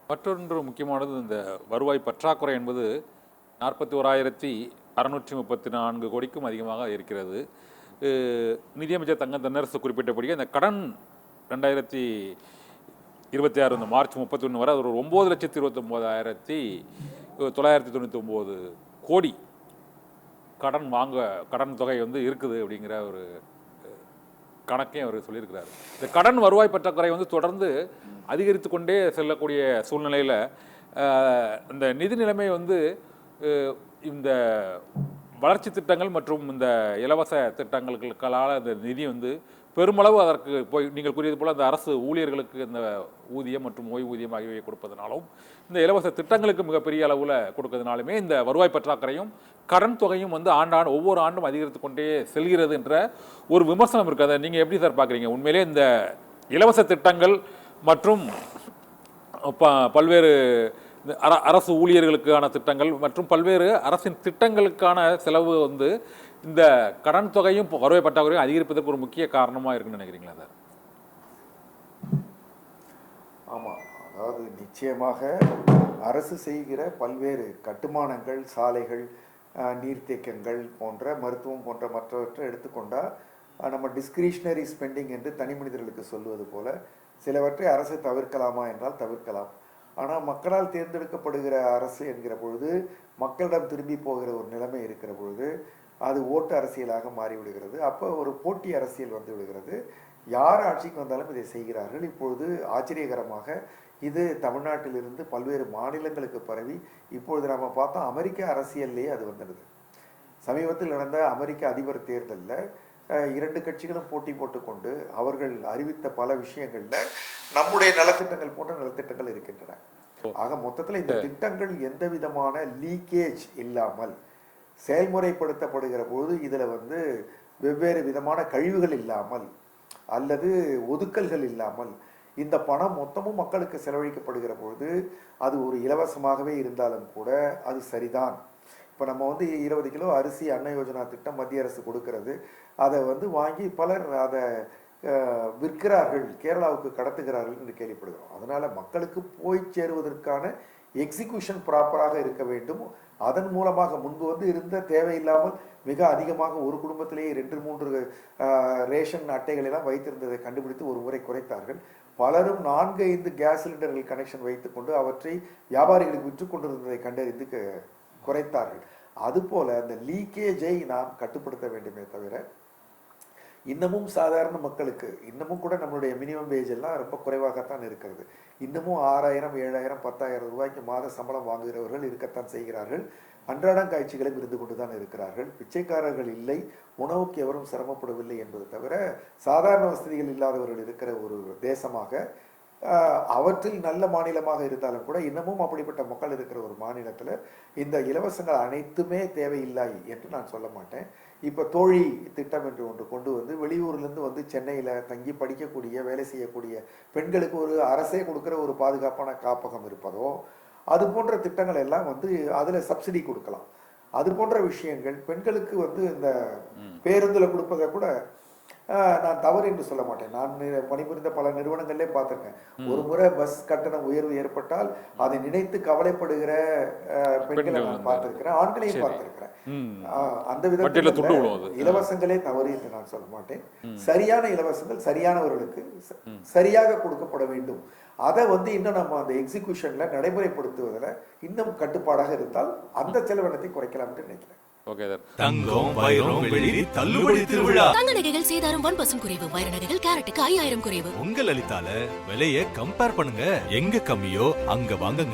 மற்றொன்று முக்கியமானது இந்த வருவாய் பற்றாக்குறை என்பது 41,634 கோடிக்கும் அதிகமாக இருக்கிறது. நிதியமைச்சர் தங்கம் தென்னரசு குறிப்பிட்டபடி அந்த கடன் 2026 இந்த மார்ச் 31 வரை அது ஒரு 9,29,999 கோடி கடன் தொகை இருக்குது அப்படிங்கிற ஒரு கணக்கையும் அவர் சொல்லியிருக்கிறார். இந்த கடன் வருவாய் பற்றாக்குறை தொடர்ந்து அதிகரித்து கொண்டே செல்லக்கூடிய சூழ்நிலையில் இந்த நிதி நிலைமை இந்த வளர்ச்சி திட்டங்கள் மற்றும் இந்த இலவச திட்டங்களுக்களால் இந்த நிதி பெருமளவு அதற்கு போய் நீங்கள் கூறியது போல் அந்த அரசு ஊழியர்களுக்கு இந்த ஊதியம் மற்றும் ஓய்வூதியம் ஆகியவை கொடுப்பதனாலும் இந்த இலவச திட்டங்களுக்கு மிகப்பெரிய அளவில் கொடுக்கறதுனாலுமே இந்த வருவாய் பற்றாக்குறையும் கடன் தொகையும் ஒவ்வொரு ஆண்டும் அதிகரித்து கொண்டே செல்கிறது என்ற ஒரு விமர்சனம் இருக்குது. அதை நீங்கள் எப்படி சார் பார்க்குறீங்க? உண்மையிலே இந்த இலவச திட்டங்கள் மற்றும் பல்வேறு அரசு ஊழியர்களுக்கான திட்டங்கள் மற்றும் பல்வேறு அரசின் திட்டங்களுக்கான செலவு இந்த கடன் தொகையும் வருவாய் பற்றாக்குறையும் அதிகரிப்பதற்கு ஒரு முக்கிய காரணமாக இருக்குன்னு நினைக்கிறீங்களா சார்? ஆமாம், அதாவது நிச்சயமாக அரசு செய்கிற பல்வேறு கட்டுமானங்கள், சாலைகள், நீர்த்தேக்கங்கள் போன்ற மருத்துவம் போன்ற மற்றவற்றை எடுத்துக்கொண்டால் நம்ம டிஸ்கிரிஷனரி ஸ்பெண்டிங் என்று தனி மனிதர்களுக்கு சொல்வது போல சிலவற்றை அரசு தவிர்க்கலாமா என்றால் தவிர்க்கலாம். ஆனால் மக்களால் தேர்ந்தெடுக்கப்படுகிற அரசு என்கிற பொழுது மக்களிடம் திரும்பி போகிற ஒரு நிலைமை இருக்கிற பொழுது அது ஓட்டு அரசியலாக மாறிவிடுகிறது. அப்போ ஒரு போட்டி அரசியல் வந்து விடுகிறது. யார் ஆட்சிக்கு வந்தாலும் இதை செய்கிறார்கள். இப்பொழுது ஆச்சரியகரமாக இது தமிழ்நாட்டிலிருந்து பல்வேறு மாநிலங்களுக்கு பரவி இப்பொழுது நம்ம பார்த்தோம் அமெரிக்க அரசியல்லையே அது வந்துடுது. சமீபத்தில் நடந்த அமெரிக்க அதிபர் தேர்தலில் 2 கட்சிகளும் போட்டி போட்டுக்கொண்டு அவர்கள் அறிவித்த பல விஷயங்கள்ல நம்முடைய நலத்திட்டங்கள் போன்ற நலத்திட்டங்கள் இருக்கின்றன. ஆக மொத்தத்தில் இந்த திட்டங்கள் எந்த விதமான லீக்கேஜ் இல்லாமல் செயல்முறைப்படுத்தப்படுகிற போது இதுல வெவ்வேறு விதமான கழிவுகள் இல்லாமல் அல்லது ஒதுக்கல்கள் இல்லாமல் இந்த பணம் மொத்தமும் மக்களுக்கு செலவழிக்கப்படுகிற பொழுது அது ஒரு இலவசமாகவே இருந்தாலும் கூட அது சரிதான். இப்போ நம்ம 20 கிலோ அரிசி அன்ன யோஜனா திட்டம் மத்திய அரசு கொடுக்கிறது. அதை வாங்கி பலர் அதை விற்கிறார்கள், கேரளாவுக்கு கடத்துகிறார்கள் என்று கேள்விப்படுகிறோம். அதனால மக்களுக்கு போய் சேருவதற்கான எக்ஸிக்யூஷன் ப்ராப்பராக இருக்க வேண்டும். அதன் மூலமாக முன்பு இருந்த தேவையில்லாமல் மிக அதிகமாக ஒரு குடும்பத்திலேயே 2-3 ரேஷன் அட்டைகள் எல்லாம் வைத்திருந்ததை கண்டுபிடித்து ஒரு முறை குறைத்தார்கள். பலரும் 4-5 கேஸ் சிலிண்டர்கள் கனெக்ஷன் வைத்துக்கொண்டு அவற்றை வியாபாரிகளுக்கு விற்று கொண்டிருந்ததை கண்டறிந்து குறைத்தார்கள். அதுபோல அந்த லீக்கேஜை நாம் கட்டுப்படுத்த வேண்டுமே தவிர இன்னமும் சாதாரண மக்களுக்கு இன்னமும் கூட நம்மளுடைய மினிமம் வேஜ் எல்லாம் ரொம்ப குறைவாகத்தான் இருக்கிறது. இன்னமும் 6,000, 7,000, 10,000 ரூபாய்க்கு மாத சம்பளம் வாங்குகிறவர்கள் இருக்கத்தான் செய்கிறார்கள். அன்றாடம் காய்ச்சிகளும் இருந்து கொண்டுதான் இருக்கிறார்கள். பிச்சைக்காரர்கள் இல்லை, உணவுக்கு எவரும் சிரமப்படவில்லை என்பது தவிர சாதாரண வசதிகள் இல்லாதவர்கள் இருக்கிற ஒரு தேசமாக, அவற்றில் நல்ல மாநிலமாக இருந்தாலும் கூட இன்னமும் அப்படிப்பட்ட மக்கள் இருக்கிற ஒரு மாநிலத்தில் இந்த இலவசங்கள் அனைத்துமே தேவையில்லை என்று நான் சொல்ல மாட்டேன். இப்போ தோழி திட்டம் என்று ஒன்று கொண்டு வெளியூர்லேருந்து சென்னையில் தங்கி படிக்கக்கூடிய வேலை செய்யக்கூடிய பெண்களுக்கு ஒரு அரசே கொடுக்குற ஒரு பாதுகாப்பான காப்பகம் இருப்பதோ அது போன்ற திட்டங்கள் எல்லாம் அதில் சப்சிடி கொடுக்கலாம். அது போன்ற விஷயங்கள் பெண்களுக்கு இந்த பேருந்தில் கொடுப்பதை கூட நான் தவறு என்று சொல்ல மாட்டேன். நான் பணிபுரிந்த பல நிறுவனங்கள்லே பார்த்திருக்கேன். ஒரு முறை பஸ் கட்டண உயர்வு ஏற்பட்டால் அதை நினைத்து கவலைப்படுகிற பெண்களை நான் பார்த்திருக்கிறேன், ஆண்களையும் பார்த்திருக்கிறேன். அந்த விதத்தில் இலவசங்களே தவறு என்று நான் சொல்ல மாட்டேன். சரியான இலவசங்கள் சரியானவர்களுக்கு சரியாக கொடுக்கப்பட வேண்டும். அதை இன்னும் நம்ம அந்த எக்ஸிகியூஷன்ல நடைமுறைப்படுத்துவதில் இன்னும் கட்டுப்பாடாக இருந்தால் அந்த செலவினத்தை குறைக்கலாம் என்று நினைக்கிறேன். தங்கம், வைரம், வெள்ளி தள்ளுபடி திருவிழா. தங்க நகைகள் சேதாரம் 1% குறைவு. வைர நகைகள் கேரட்டுக்கு 5,000 குறைவு. உங்க லலிதால விலையை கம்பேர் பண்ணுங்க. எங்க கம்மியோ அங்க வாங்குங்க.